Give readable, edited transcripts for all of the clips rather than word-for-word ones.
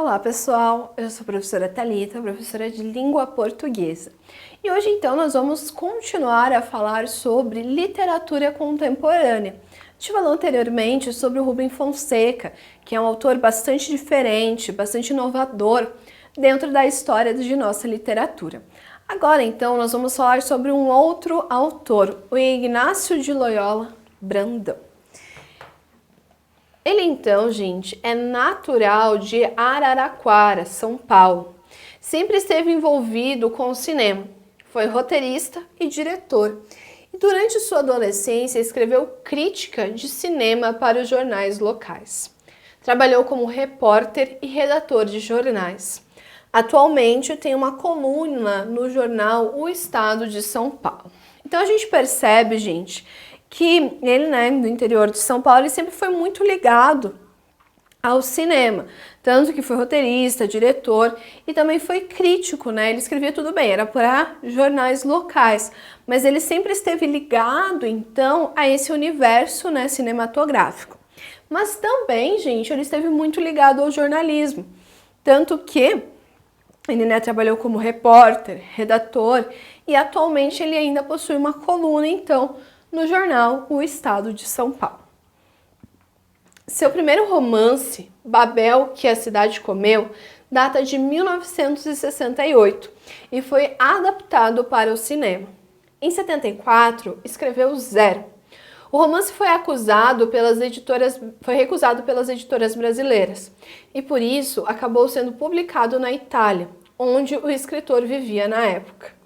Olá pessoal, eu sou a professora Thalita, professora de língua portuguesa. E hoje então nós vamos continuar a falar sobre literatura contemporânea. A gente falou anteriormente sobre o Rubem Fonseca, que é um autor bastante diferente, bastante inovador dentro da história de nossa literatura. Agora então nós vamos falar sobre um outro autor, o Ignácio de Loyola Brandão. Ele então, gente, é natural de Araraquara, São Paulo. Sempre esteve envolvido com o cinema. Foi roteirista e diretor. E durante sua adolescência escreveu crítica de cinema para os jornais locais. Trabalhou como repórter e redator de jornais. Atualmente tem uma coluna no jornal O Estado de São Paulo. Então a gente percebe, gente, que ele, do interior de São Paulo, ele sempre foi muito ligado ao cinema, tanto que foi roteirista, diretor e também foi crítico, Ele escrevia tudo bem, era para jornais locais, mas ele sempre esteve ligado, então, a esse universo, cinematográfico. Mas também, gente, ele esteve muito ligado ao jornalismo, tanto que ele trabalhou como repórter, redator e atualmente ele ainda possui uma coluna, então, no jornal O Estado de São Paulo. Seu primeiro romance, Babel, que a cidade comeu, data de 1968 e foi adaptado para o cinema. Em 74, escreveu Zero. O romance foi recusado pelas editoras brasileiras e por isso acabou sendo publicado na Itália, onde o escritor vivia na época.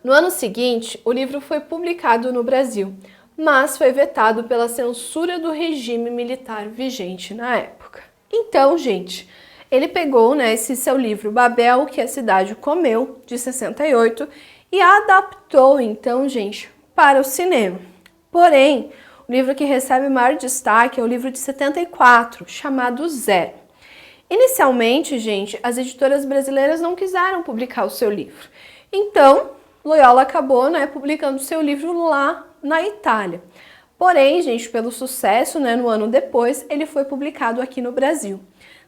No ano seguinte, o livro foi publicado no Brasil, mas foi vetado pela censura do regime militar vigente na época. Então, gente, ele pegou esse seu livro Babel, que a cidade comeu, de 68, e adaptou, então, gente, para o cinema. Porém, o livro que recebe maior destaque é o livro de 74, chamado Zero. Inicialmente, gente, as editoras brasileiras não quiseram publicar o seu livro. Então, Loyola acabou publicando seu livro lá na Itália. Porém, gente, pelo sucesso, no ano depois, ele foi publicado aqui no Brasil.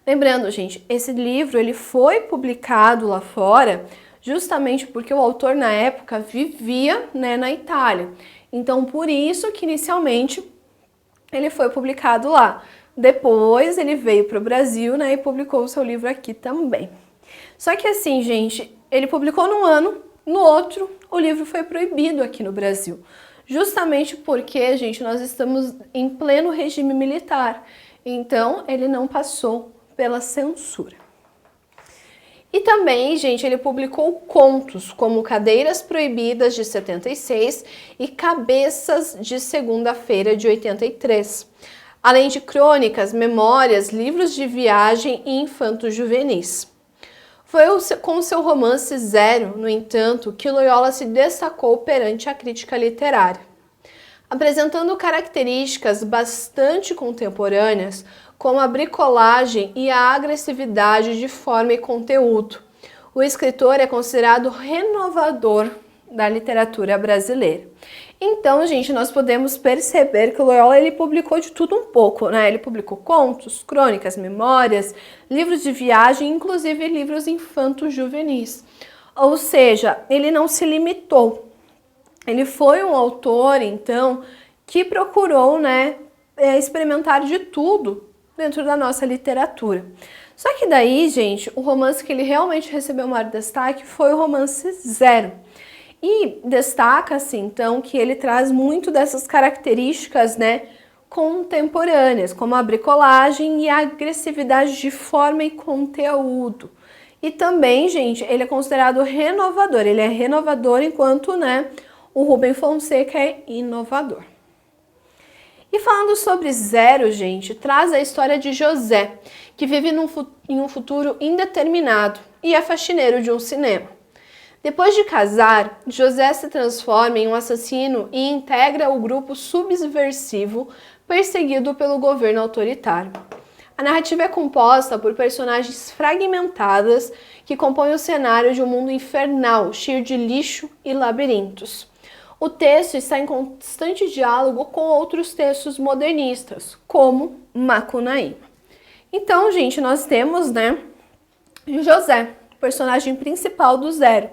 Lembrando, gente, esse livro ele foi publicado lá fora justamente porque o autor na época vivia na Itália. Então, por isso que inicialmente ele foi publicado lá. Depois ele veio para o Brasil e publicou o seu livro aqui também. Só que assim, gente, ele publicou num ano, no outro, o livro foi proibido aqui no Brasil, justamente porque, gente, nós estamos em pleno regime militar, então ele não passou pela censura. E também, gente, ele publicou contos como Cadeiras Proibidas, de 76, e Cabeças, de Segunda-feira, de 83, além de crônicas, memórias, livros de viagem e infanto-juvenis. Foi com seu romance Zero, no entanto, que Loyola se destacou perante a crítica literária, apresentando características bastante contemporâneas, como a bricolagem e a agressividade de forma e conteúdo. O escritor é considerado renovador da literatura brasileira. Então, gente, nós podemos perceber que o Loyola ele publicou de tudo um pouco, Ele publicou contos, crônicas, memórias, livros de viagem, inclusive livros infanto-juvenis. Ou seja, ele não se limitou. Ele foi um autor, então, que procurou, experimentar de tudo dentro da nossa literatura. Só que daí, gente, o romance que ele realmente recebeu maior destaque foi o romance Zero. E destaca-se, então, que ele traz muito dessas características, contemporâneas, como a bricolagem e a agressividade de forma e conteúdo. E também, gente, ele é considerado renovador. Ele é renovador enquanto, o Rubem Fonseca é inovador. E falando sobre Zero, gente, traz a história de José, que vive em um futuro indeterminado e é faxineiro de um cinema. Depois de casar, José se transforma em um assassino e integra o grupo subversivo perseguido pelo governo autoritário. A narrativa é composta por personagens fragmentadas que compõem o cenário de um mundo infernal, cheio de lixo e labirintos. O texto está em constante diálogo com outros textos modernistas, como Macunaíma. Então, gente, nós temos, José, personagem principal do Zero,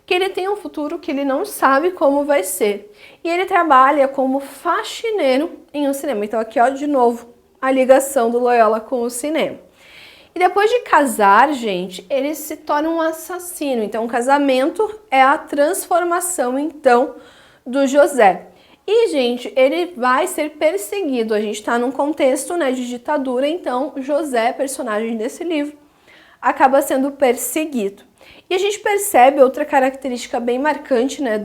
que ele tem um futuro que ele não sabe como vai ser. E ele trabalha como faxineiro em um cinema. Então aqui, ó, de novo, a ligação do Loyola com o cinema. E depois de casar, gente, ele se torna um assassino. Então o casamento é a transformação, então, do José. E, gente, ele vai ser perseguido. A gente está num contexto, né, de ditadura, então José, personagem desse livro, acaba sendo perseguido. E a gente percebe outra característica bem marcante, né,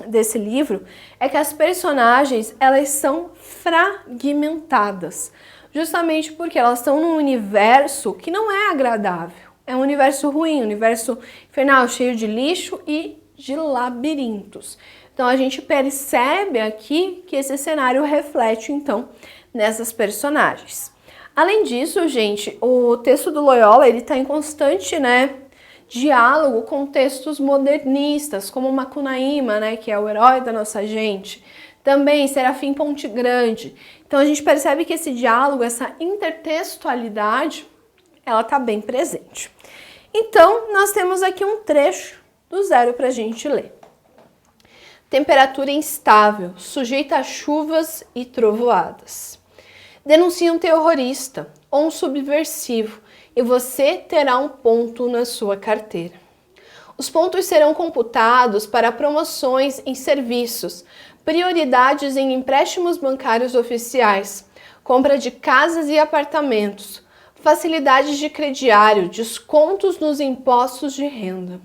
desse livro, é que as personagens, elas são fragmentadas, justamente porque elas estão num universo que não é agradável. É um universo ruim, um universo infernal, cheio de lixo e de labirintos. Então a gente percebe aqui que esse cenário reflete, então, nessas personagens. Além disso, gente, o texto do Loyola, ele está em constante, né, diálogo com textos modernistas, como Macunaíma, né, que é o herói da nossa gente, também Serafim Ponte Grande. Então a gente percebe que esse diálogo, essa intertextualidade, ela está bem presente. Então, nós temos aqui um trecho do Zero para a gente ler. Temperatura instável, sujeita a chuvas e trovoadas. Denuncia um terrorista ou um subversivo e você terá um ponto na sua carteira. Os pontos serão computados para promoções em serviços, prioridades em empréstimos bancários oficiais, compra de casas e apartamentos, facilidades de crediário, descontos nos impostos de renda.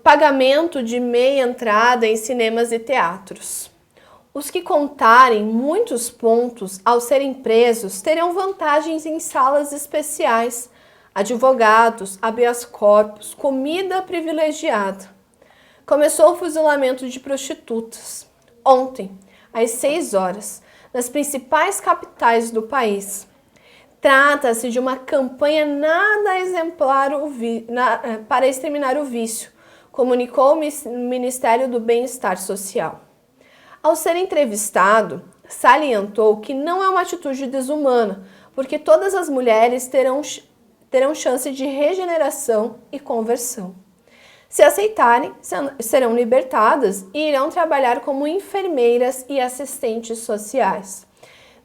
Pagamento de meia entrada em cinemas e teatros. Os que contarem muitos pontos ao serem presos terão vantagens em salas especiais, advogados, habeas corpus, comida privilegiada. Começou o fuzilamento de prostitutas. Ontem, às 6 horas, nas principais capitais do país. Trata-se de uma campanha nada exemplar para exterminar o vício, comunicou o Ministério do Bem-Estar Social. Ao ser entrevistado, salientou que não é uma atitude desumana, porque todas as mulheres terão chance de regeneração e conversão. Se aceitarem, serão libertadas e irão trabalhar como enfermeiras e assistentes sociais.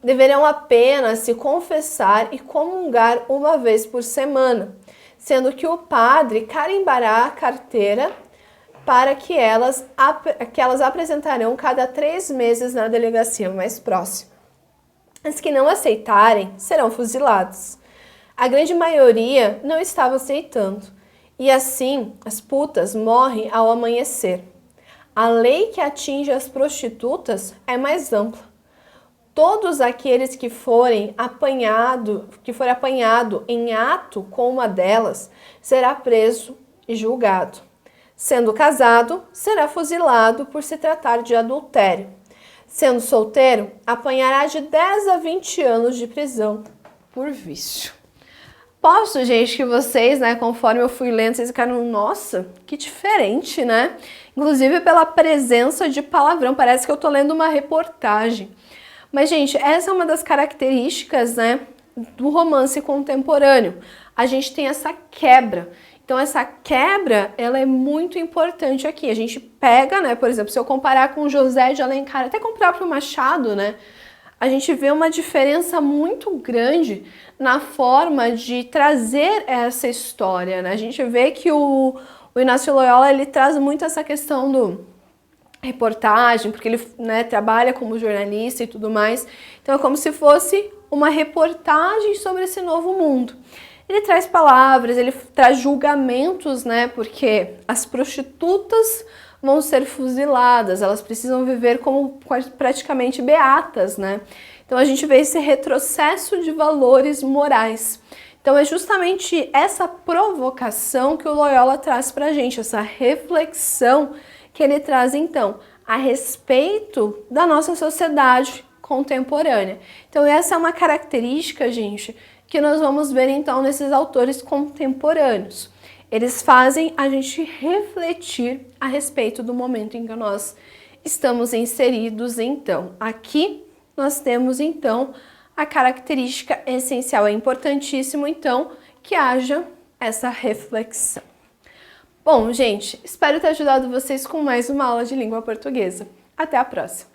Deverão apenas se confessar e comungar uma vez por semana, sendo que o padre carimbará a carteira para que elas apresentarão cada 3 meses na delegacia mais próxima. As que não aceitarem serão fuziladas. A grande maioria não estava aceitando, e assim as putas morrem ao amanhecer. A lei que atinge as prostitutas é mais ampla. Todos aqueles que forem apanhado em ato com uma delas será preso e julgado. Sendo casado, será fuzilado por se tratar de adultério. Sendo solteiro, apanhará de 10 a 20 anos de prisão por vício. Posso, gente, que vocês, né, conforme eu fui lendo, vocês ficaram, nossa, que diferente, né? Inclusive pela presença de palavrão, parece que eu tô lendo uma reportagem. Mas, gente, essa é uma das características, né, do romance contemporâneo. A gente tem essa quebra. Então, essa quebra, ela é muito importante aqui. A gente pega, né, por exemplo, se eu comparar com José de Alencar, até com o próprio Machado, né, a gente vê uma diferença muito grande na forma de trazer essa história, né? A gente vê que o Inácio Loyola, ele traz muito essa questão do reportagem, porque ele, né, trabalha como jornalista e tudo mais. Então é como se fosse uma reportagem sobre esse novo mundo. Ele traz palavras, ele traz julgamentos, né, porque as prostitutas vão ser fuziladas, elas precisam viver como praticamente beatas, né? Então a gente vê esse retrocesso de valores morais. Então é justamente essa provocação que o Loyola traz pra gente, essa reflexão que ele traz, então, a respeito da nossa sociedade contemporânea. Então, essa é uma característica, gente, que nós vamos ver, então, nesses autores contemporâneos. Eles fazem a gente refletir a respeito do momento em que nós estamos inseridos, então. Aqui nós temos, então, A característica essencial é importantíssimo, então, que haja essa reflexão. Bom, gente, espero ter ajudado vocês com mais uma aula de língua portuguesa. Até a próxima!